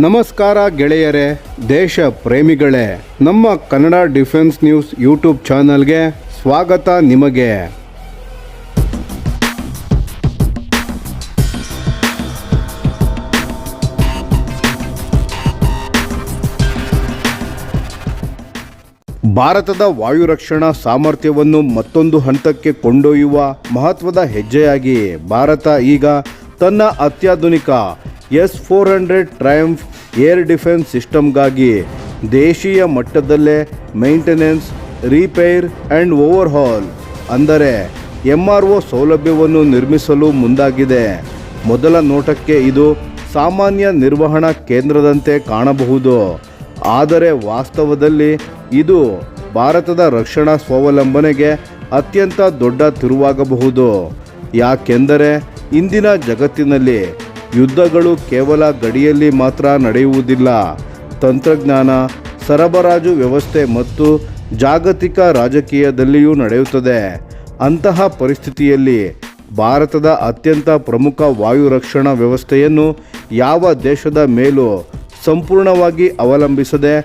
ನಮಸ್ಕಾರ ಗೆಳೆಯರೇ, ದೇಶ ಪ್ರೇಮಿಗಳೇ, ನಮ್ಮ ಕನ್ನಡ ಡಿಫೆನ್ಸ್ ನ್ಯೂಸ್ ಯೂಟ್ಯೂಬ್ ಚಾನಲ್ಗೆ ಸ್ವಾಗತ ನಿಮಗೆ. ಭಾರತದ ವಾಯುರಕ್ಷಣಾ ಸಾಮರ್ಥ್ಯವನ್ನು ಮತ್ತೊಂದು ಹಂತಕ್ಕೆ ಕೊಂಡೊಯ್ಯುವ ಮಹತ್ವದ ಹೆಜ್ಜೆಯಾಗಿ ಭಾರತ ಈಗ ತನ್ನ ಅತ್ಯಾಧುನಿಕ S-400 ಟ್ರಯಂಫ್ ಏರ್ ಡಿಫೆನ್ಸ್ ಸಿಸ್ಟಮ್ಗಾಗಿ ದೇಶೀಯ ಮಟ್ಟದಲ್ಲೇ ಮೇಂಟೆನೆನ್ಸ್, ರಿಪೇರ್ ಆ್ಯಂಡ್ ಓವರ್ಹಾಲ್ ಅಂದರೆ MRO ಸೌಲಭ್ಯವನ್ನು ನಿರ್ಮಿಸಲು ಮುಂದಾಗಿದೆ. ಮೊದಲ ನೋಟಕ್ಕೆ ಇದು ಸಾಮಾನ್ಯ ನಿರ್ವಹಣಾ ಕೇಂದ್ರದಂತೆ ಕಾಣಬಹುದು, ಆದರೆ ವಾಸ್ತವದಲ್ಲಿ ಇದು ಭಾರತದ ರಕ್ಷಣಾ ಸ್ವಾವಲಂಬನೆಗೆ ಅತ್ಯಂತ ದೊಡ್ಡ ತಿರುವಾಗಬಹುದು. ಯಾಕೆಂದರೆ ಇಂದಿನ ಜಗತ್ತಿನಲ್ಲಿ ಯುದ್ಧಗಳು ಕೇವಲ ಗಡಿಯಲ್ಲಿ ಮಾತ್ರ ನಡೆಯುವುದಿಲ್ಲ. ತಂತ್ರಜ್ಞಾನ, ಸರಬರಾಜು ವ್ಯವಸ್ಥೆ ಮತ್ತು ಜಾಗತಿಕ ರಾಜಕೀಯದಲ್ಲಿಯೂ ನಡೆಯುತ್ತದೆ. ಅಂತಹ ಪರಿಸ್ಥಿತಿಯಲ್ಲಿ ಭಾರತದ ಅತ್ಯಂತ ಪ್ರಮುಖ ವಾಯು ರಕ್ಷಣಾ ವ್ಯವಸ್ಥೆಯನ್ನು ಯಾವ ದೇಶದ ಮೇಲೂ ಸಂಪೂರ್ಣವಾಗಿ ಅವಲಂಬಿಸದೆ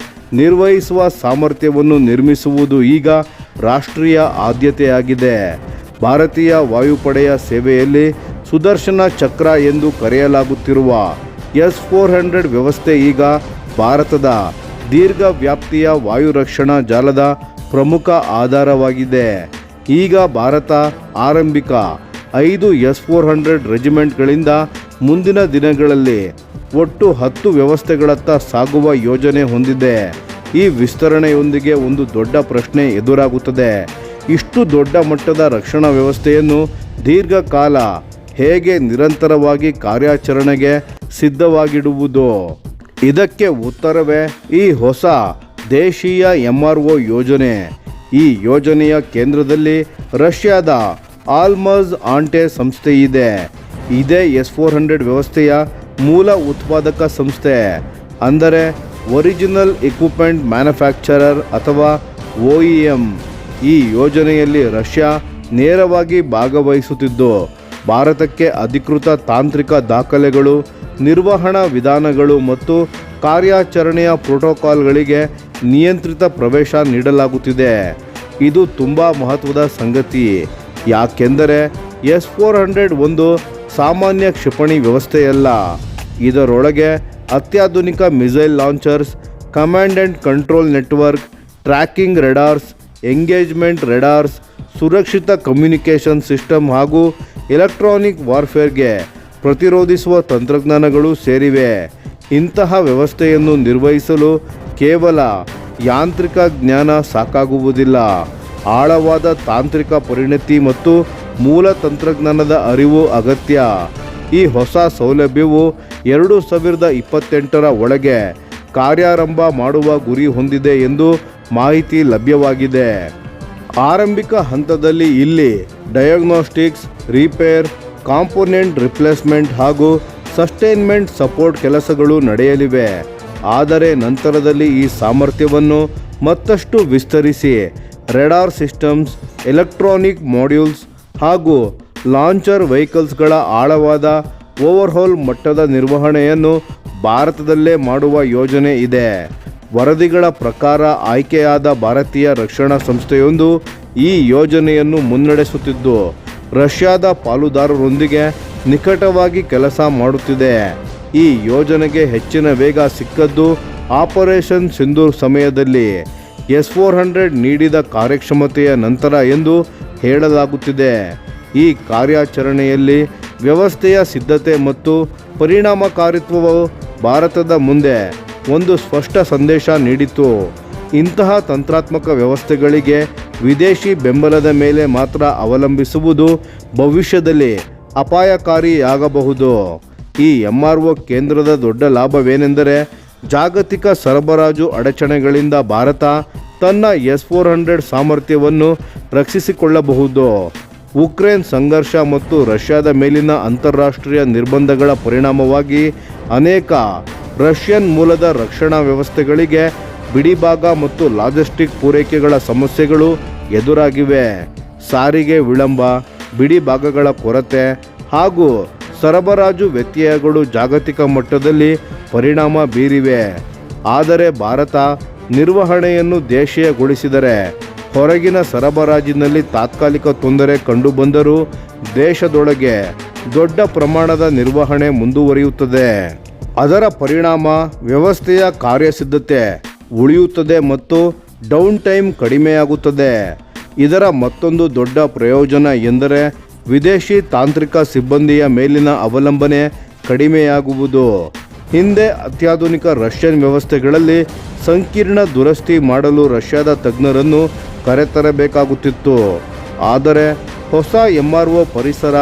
ನಿರ್ವಹಿಸುವ ಸಾಮರ್ಥ್ಯವನ್ನು ನಿರ್ಮಿಸುವುದು ಈಗ ರಾಷ್ಟ್ರೀಯ ಆದ್ಯತೆಯಾಗಿದೆ. ಭಾರತೀಯ ವಾಯುಪಡೆಯ ಸೇವೆಯಲ್ಲಿ ಸುದರ್ಶನ ಚಕ್ರ ಎಂದು ಕರೆಯಲಾಗುತ್ತಿರುವ S-400 ವ್ಯವಸ್ಥೆ ಈಗ ಭಾರತದ ದೀರ್ಘ ವ್ಯಾಪ್ತಿಯ ವಾಯು ರಕ್ಷಣಾ ಜಾಲದ ಪ್ರಮುಖ ಆಧಾರವಾಗಿದೆ. ಈಗ ಭಾರತ ಆರಂಭಿಕ 5 S-400 ರೆಜಿಮೆಂಟ್ಗಳಿಂದ ಮುಂದಿನ ದಿನಗಳಲ್ಲಿ ಒಟ್ಟು 10 ವ್ಯವಸ್ಥೆಗಳತ್ತ ಸಾಗುವ ಯೋಜನೆ ಹೊಂದಿದೆ. ಈ ವಿಸ್ತರಣೆಯೊಂದಿಗೆ ಒಂದು ದೊಡ್ಡ ಪ್ರಶ್ನೆ ಎದುರಾಗುತ್ತದೆ: ಇಷ್ಟು ದೊಡ್ಡ ಮಟ್ಟದ ರಕ್ಷಣಾ ವ್ಯವಸ್ಥೆಯನ್ನು ದೀರ್ಘಕಾಲ ಹೇಗೆ ನಿರಂತರವಾಗಿ ಕಾರ್ಯಾಚರಣೆಗೆ ಸಿದ್ಧವಾಗಿಡುವುದು? ಇದಕ್ಕೆ ಉತ್ತರವೇ ಈ ಹೊಸ ದೇಶೀಯ MRO ಯೋಜನೆ. ಈ ಯೋಜನೆಯ ಕೇಂದ್ರದಲ್ಲಿ ರಷ್ಯಾದ ಆಲ್ಮಜ್ ಆಂಟೆ ಸಂಸ್ಥೆ ಇದೆ. ಇದೇ S-400 ವ್ಯವಸ್ಥೆಯ ಮೂಲ ಉತ್ಪಾದಕ ಸಂಸ್ಥೆ, ಅಂದರೆ ಒರಿಜಿನಲ್ ಇಕ್ವಿಪ್ಮೆಂಟ್ ಮ್ಯಾನುಫ್ಯಾಕ್ಚರರ್ ಅಥವಾ OEM. ಈ ಯೋಜನೆಯಲ್ಲಿ ರಷ್ಯಾ ನೇರವಾಗಿ ಭಾಗವಹಿಸುತ್ತಿದ್ದು, ಭಾರತಕ್ಕೆ ಅಧಿಕೃತ ತಾಂತ್ರಿಕ ದಾಖಲೆಗಳು, ನಿರ್ವಹಣಾ ವಿಧಾನಗಳು ಮತ್ತು ಕಾರ್ಯಾಚರಣೆಯ ಪ್ರೋಟೋಕಾಲ್ಗಳಿಗೆ ನಿಯಂತ್ರಿತ ಪ್ರವೇಶ ನೀಡಲಾಗುತ್ತಿದೆ. ಇದು ತುಂಬ ಮಹತ್ವದ ಸಂಗತಿ, ಯಾಕೆಂದರೆ S-400 ಒಂದು ಸಾಮಾನ್ಯ ಕ್ಷಿಪಣಿ ವ್ಯವಸ್ಥೆಯಲ್ಲ. ಇದರೊಳಗೆ ಅತ್ಯಾಧುನಿಕ missile launchers, command and control network, tracking radars, engagement radars, ಸುರಕ್ಷಿತ ಕಮ್ಯುನಿಕೇಷನ್ ಸಿಸ್ಟಮ್ ಹಾಗೂ ಎಲೆಕ್ಟ್ರಾನಿಕ್ ವಾರ್ಫೇರ್ಗೆ ಪ್ರತಿರೋಧಿಸುವ ತಂತ್ರಜ್ಞಾನಗಳು ಸೇರಿವೆ. ಇಂತಹ ವ್ಯವಸ್ಥೆಯನ್ನು ನಿರ್ವಹಿಸಲು ಕೇವಲ ಯಾಂತ್ರಿಕ ಜ್ಞಾನ ಸಾಕಾಗುವುದಿಲ್ಲ. ಆಳವಾದ ತಾಂತ್ರಿಕ ಪರಿಣತಿ ಮತ್ತು ಮೂಲ ತಂತ್ರಜ್ಞಾನದ ಅರಿವು ಅಗತ್ಯ. ಈ ಹೊಸ ಸೌಲಭ್ಯವು 2028ರ ಒಳಗೆ ಕಾರ್ಯಾರಂಭ ಮಾಡುವ ಗುರಿ ಹೊಂದಿದೆ ಎಂದು ಮಾಹಿತಿ ಲಭ್ಯವಾಗಿದೆ. ಆರಂಭಿಕ ಹಂತದಲ್ಲಿ ಇಲ್ಲಿ ಡಯಾಗ್ನೋಸ್ಟಿಕ್ಸ್, ರಿಪೇರ್, ಕಾಂಪೋನೆಂಟ್ ರಿಪ್ಲೇಸ್ಮೆಂಟ್ ಹಾಗೂ ಸಸ್ಟೈನ್ಮೆಂಟ್ ಸಪೋರ್ಟ್ ಕೆಲಸಗಳು ನಡೆಯಲಿವೆ. ಆದರೆ ನಂತರದಲ್ಲಿ ಈ ಸಾಮರ್ಥ್ಯವನ್ನು ಮತ್ತಷ್ಟು ವಿಸ್ತರಿಸಿ ರೆಡಾರ್ ಸಿಸ್ಟಮ್ಸ್, ಎಲೆಕ್ಟ್ರಾನಿಕ್ ಮಾಡ್ಯೂಲ್ಸ್ ಹಾಗೂ ಲಾಂಚರ್ ವೆಹಿಕಲ್ಸ್ಗಳ ಆಳವಾದ ಓವರ್ಹಾಲ್ ಮಟ್ಟದ ನಿರ್ವಹಣೆಯನ್ನು ಭಾರತದಲ್ಲೇ ಮಾಡುವ ಯೋಜನೆ ಇದೆ. ವರದಿಗಳ ಪ್ರಕಾರ ಆಯ್ಕೆಯಾದ ಭಾರತೀಯ ರಕ್ಷಣಾ ಸಂಸ್ಥೆಯೊಂದು ಈ ಯೋಜನೆಯನ್ನು ಮುನ್ನಡೆಸುತ್ತಿದ್ದು, ರಷ್ಯಾದ ಪಾಲುದಾರರೊಂದಿಗೆ ನಿಕಟವಾಗಿ ಕೆಲಸ ಮಾಡುತ್ತಿದೆ. ಈ ಯೋಜನೆಗೆ ಹೆಚ್ಚಿನ ವೇಗ ಸಿಕ್ಕದ್ದು ಆಪರೇಷನ್ ಸಿಂಧೂರ್ ಸಮಯದಲ್ಲಿ S-400 ನೀಡಿದ ಕಾರ್ಯಕ್ಷಮತೆಯ ನಂತರ ಎಂದು ಹೇಳಲಾಗುತ್ತಿದೆ. ಈ ಕಾರ್ಯಾಚರಣೆಯಲ್ಲಿ ವ್ಯವಸ್ಥೆಯ ಸಿದ್ಧತೆ ಮತ್ತು ಪರಿಣಾಮಕಾರಿತ್ವವು ಭಾರತದ ಮುಂದೆ ಒಂದು ಸ್ಪಷ್ಟ ಸಂದೇಶ ನೀಡಿತು. ಇಂತಹ ತಂತ್ರಾತ್ಮಕ ವ್ಯವಸ್ಥೆಗಳಿಗೆ ವಿದೇಶಿ ಬೆಂಬಲದ ಮೇಲೆ ಮಾತ್ರ ಅವಲಂಬಿಸುವುದು ಭವಿಷ್ಯದಲ್ಲಿ ಅಪಾಯಕಾರಿಯಾಗಬಹುದು. ಈ MRO ಕೇಂದ್ರದ ದೊಡ್ಡ ಲಾಭವೇನೆಂದರೆ, ಜಾಗತಿಕ ಸರಬರಾಜು ಅಡಚಣೆಗಳಿಂದ ಭಾರತ ತನ್ನ S-400 ಸಾಮರ್ಥ್ಯವನ್ನು ರಕ್ಷಿಸಿಕೊಳ್ಳಬಹುದು. ಉಕ್ರೇನ್ ಸಂಘರ್ಷ ಮತ್ತು ರಷ್ಯಾದ ಮೇಲಿನ ಅಂತಾರಾಷ್ಟ್ರೀಯ ನಿರ್ಬಂಧಗಳ ಪರಿಣಾಮವಾಗಿ ಅನೇಕ ರಷ್ಯನ್ ಮೂಲದ ರಕ್ಷಣಾ ವ್ಯವಸ್ಥೆಗಳಿಗೆ ಬಿಡಿಭಾಗ ಮತ್ತು ಲಾಜಿಸ್ಟಿಕ್ ಪೂರೈಕೆಗಳ ಸಮಸ್ಯೆಗಳು ಎದುರಾಗಿವೆ. ಸಾರಿಗೆ ವಿಳಂಬ, ಬಿಡಿಭಾಗಗಳ ಕೊರತೆ ಹಾಗೂ ಸರಬರಾಜು ವ್ಯತ್ಯಯಗಳು ಜಾಗತಿಕ ಮಟ್ಟದಲ್ಲಿ ಪರಿಣಾಮ ಬೀರಿವೆ. ಆದರೆ ಭಾರತ ನಿರ್ವಹಣೆಯನ್ನು ದೇಶೀಯಗೊಳಿಸಿದರೆ ಹೊರಗಿನ ಸರಬರಾಜಿನಲ್ಲಿ ತಾತ್ಕಾಲಿಕ ತೊಂದರೆ ಕಂಡುಬಂದರೂ ದೇಶದೊಳಗೆ ದೊಡ್ಡ ಪ್ರಮಾಣದ ನಿರ್ವಹಣೆ ಮುಂದುವರಿಯುತ್ತದೆ. ಅದರ ಪರಿಣಾಮ ವ್ಯವಸ್ಥೆಯ ಕಾರ್ಯಸಿದ್ಧತೆ ಉಳಿಯುತ್ತದೆ ಮತ್ತು ಡೌನ್ ಟೈಮ್ ಕಡಿಮೆಯಾಗುತ್ತದೆ. ಇದರ ಮತ್ತೊಂದು ದೊಡ್ಡ ಪ್ರಯೋಜನ ಎಂದರೆ ವಿದೇಶಿ ತಾಂತ್ರಿಕ ಸಿಬ್ಬಂದಿಯ ಮೇಲಿನ ಅವಲಂಬನೆ ಕಡಿಮೆಯಾಗುವುದು. ಹಿಂದೆ ಅತ್ಯಾಧುನಿಕ ರಷ್ಯನ್ ವ್ಯವಸ್ಥೆಗಳಲ್ಲಿ ಸಂಕೀರ್ಣ ದುರಸ್ತಿ ಮಾಡಲು ರಷ್ಯಾದ ತಜ್ಞರನ್ನು ಕರೆತರಬೇಕಾಗುತ್ತಿತ್ತು. ಆದರೆ ಹೊಸ MRO ಪರಿಸರ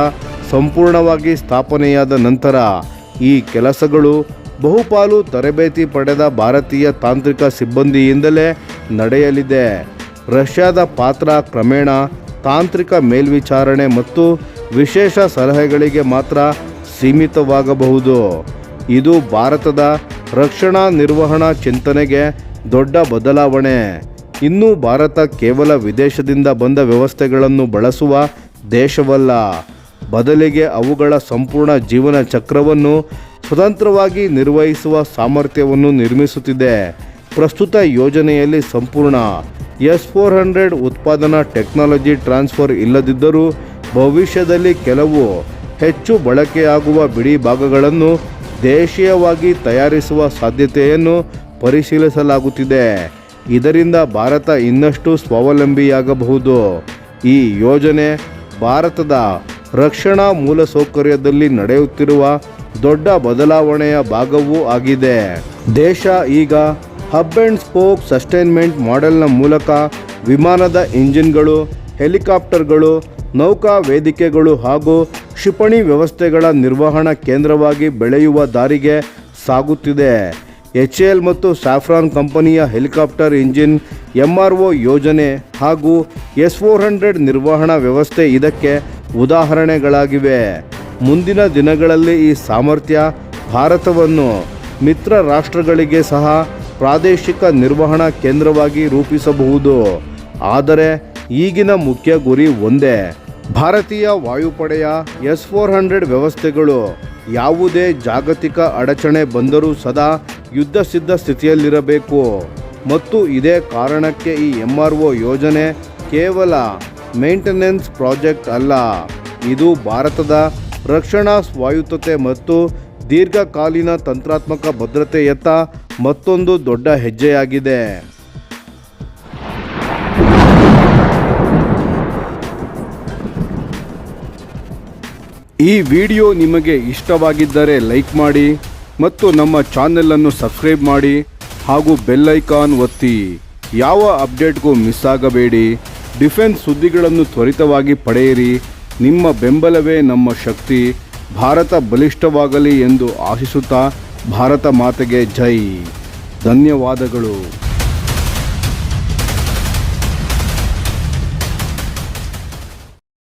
ಸಂಪೂರ್ಣವಾಗಿ ಸ್ಥಾಪನೆಯಾದ ನಂತರ ಈ ಕೆಲಸಗಳು ಬಹುಪಾಲು ತರಬೇತಿ ಪಡೆದ ಭಾರತೀಯ ತಾಂತ್ರಿಕ ಸಿಬ್ಬಂದಿಯಿಂದಲೇ ನಡೆಯಲಿದೆ. ರಷ್ಯಾದ ಪಾತ್ರ ಕ್ರಮೇಣ ತಾಂತ್ರಿಕ ಮೇಲ್ವಿಚಾರಣೆ ಮತ್ತು ವಿಶೇಷ ಸಲಹೆಗಳಿಗೆ ಮಾತ್ರ ಸೀಮಿತವಾಗಬಹುದು. ಇದು ಭಾರತದ ರಕ್ಷಣಾ ನಿರ್ವಹಣಾ ಚಿಂತನೆಗೆ ದೊಡ್ಡ ಬದಲಾವಣೆ. ಇನ್ನು ಭಾರತ ಕೇವಲ ವಿದೇಶದಿಂದ ಬಂದ ವ್ಯವಸ್ಥೆಗಳನ್ನು ಬಳಸುವ ದೇಶವಲ್ಲ, ಬದಲಿಗೆ ಅವುಗಳ ಸಂಪೂರ್ಣ ಜೀವನ ಚಕ್ರವನ್ನು ಸ್ವತಂತ್ರವಾಗಿ ನಿರ್ವಹಿಸುವ ಸಾಮರ್ಥ್ಯವನ್ನು ನಿರ್ಮಿಸುತ್ತಿದೆ. ಪ್ರಸ್ತುತ ಯೋಜನೆಯಲ್ಲಿ ಸಂಪೂರ್ಣ S-400 ಉತ್ಪಾದನಾ ಟೆಕ್ನಾಲಜಿ ಟ್ರಾನ್ಸ್ಫರ್ ಇಲ್ಲದಿದ್ದರೂ ಭವಿಷ್ಯದಲ್ಲಿ ಕೆಲವು ಹೆಚ್ಚು ಬಳಕೆಯಾಗುವ ಬಿಡಿ ಭಾಗಗಳನ್ನು ದೇಶೀಯವಾಗಿ ತಯಾರಿಸುವ ಸಾಧ್ಯತೆಯನ್ನು ಪರಿಶೀಲಿಸಲಾಗುತ್ತಿದೆ. ಇದರಿಂದ ಭಾರತ ಇನ್ನಷ್ಟು ಸ್ವಾವಲಂಬಿಯಾಗಬಹುದು. ಈ ಯೋಜನೆ ಭಾರತದ ರಕ್ಷಣಾ ಮೂಲಸೌಕರ್ಯದಲ್ಲಿ ನಡೆಯುತ್ತಿರುವ ದೊಡ್ಡ ಬದಲಾವಣೆಯ ಭಾಗವೂ ಆಗಿದೆ. ದೇಶ ಈಗ ಹಬ್ ಆ್ಯಂಡ್ ಸ್ಪೋಕ್ ಸಸ್ಟೈನ್ಮೆಂಟ್ ಮಾಡೆಲ್ನ ಮೂಲಕ ವಿಮಾನದ ಇಂಜಿನ್ಗಳು, ಹೆಲಿಕಾಪ್ಟರ್ಗಳು, ನೌಕಾ ವೇದಿಕೆಗಳು ಹಾಗೂ ಕ್ಷಿಪಣಿ ವ್ಯವಸ್ಥೆಗಳ ನಿರ್ವಹಣಾ ಕೇಂದ್ರವಾಗಿ ಬೆಳೆಯುವ ದಾರಿಗೆ ಸಾಗುತ್ತಿದೆ. HAL ಮತ್ತು ಸಾಫ್ರಾನ್ ಕಂಪನಿಯ ಹೆಲಿಕಾಪ್ಟರ್ ಇಂಜಿನ್ MRO ಯೋಜನೆ ಹಾಗೂ S-400 ನಿರ್ವಹಣಾ ವ್ಯವಸ್ಥೆ ಇದಕ್ಕೆ ಉದಾಹರಣೆಗಳಾಗಿವೆ. ಮುಂದಿನ ದಿನಗಳಲ್ಲಿ ಈ ಸಾಮರ್ಥ್ಯ ಭಾರತವನ್ನು ಮಿತ್ರ ರಾಷ್ಟ್ರಗಳಿಗೆ ಸಹ ಪ್ರಾದೇಶಿಕ ನಿರ್ವಹಣಾ ಕೇಂದ್ರವಾಗಿ ರೂಪಿಸಬಹುದು. ಆದರೆ ಈಗಿನ ಮುಖ್ಯ ಗುರಿ ಒಂದೇ: ಭಾರತೀಯ ವಾಯುಪಡೆಯ S-400 ವ್ಯವಸ್ಥೆಗಳು ಯಾವುದೇ ಜಾಗತಿಕ ಅಡಚಣೆ ಬಂದರೂ ಸದಾ ಯುದ್ಧಸಿದ್ಧ ಸ್ಥಿತಿಯಲ್ಲಿರಬೇಕು. ಮತ್ತು ಇದೇ ಕಾರಣಕ್ಕೆ ಈ MRO ಯೋಜನೆ ಕೇವಲ ಮೇಂಟೆನೆನ್ಸ್ ಪ್ರಾಜೆಕ್ಟ್ ಅಲ್ಲ, ಇದು ಭಾರತದ ರಕ್ಷಣಾ ಸ್ವಾಯತ್ತತೆ ಮತ್ತು ದೀರ್ಘಕಾಲೀನ ತಂತ್ರಾತ್ಮಕ ಭದ್ರತೆಯತ್ತ ಮತ್ತೊಂದು ದೊಡ್ಡ ಹೆಜ್ಜೆಯಾಗಿದೆ. ಈ ವಿಡಿಯೋ ನಿಮಗೆ ಇಷ್ಟವಾಗಿದ್ದರೆ ಲೈಕ್ ಮಾಡಿ ಮತ್ತು ನಮ್ಮ ಚಾನೆಲನ್ನು ಸಬ್ಸ್ಕ್ರೈಬ್ ಮಾಡಿ ಹಾಗೂ ಬೆಲ್ ಐಕಾನ್ ಒತ್ತಿ. ಯಾವ ಅಪ್ಡೇಟ್ಗೂ ಮಿಸ್ ಆಗಬೇಡಿ. ಡಿಫೆನ್ಸ್ ಸುದ್ದಿಗಳನ್ನು ತ್ವರಿತವಾಗಿ ಪಡೆಯಿರಿ. ನಿಮ್ಮ ಬೆಂಬಲವೇ ನಮ್ಮ ಶಕ್ತಿ. ಭಾರತ ಬಲಿಷ್ಠವಾಗಲಿ ಎಂದು ಆಶಿಸುತ್ತಾ ಭಾರತ ಮಾತೆಗೆ ಜೈ. ಧನ್ಯವಾದಗಳು.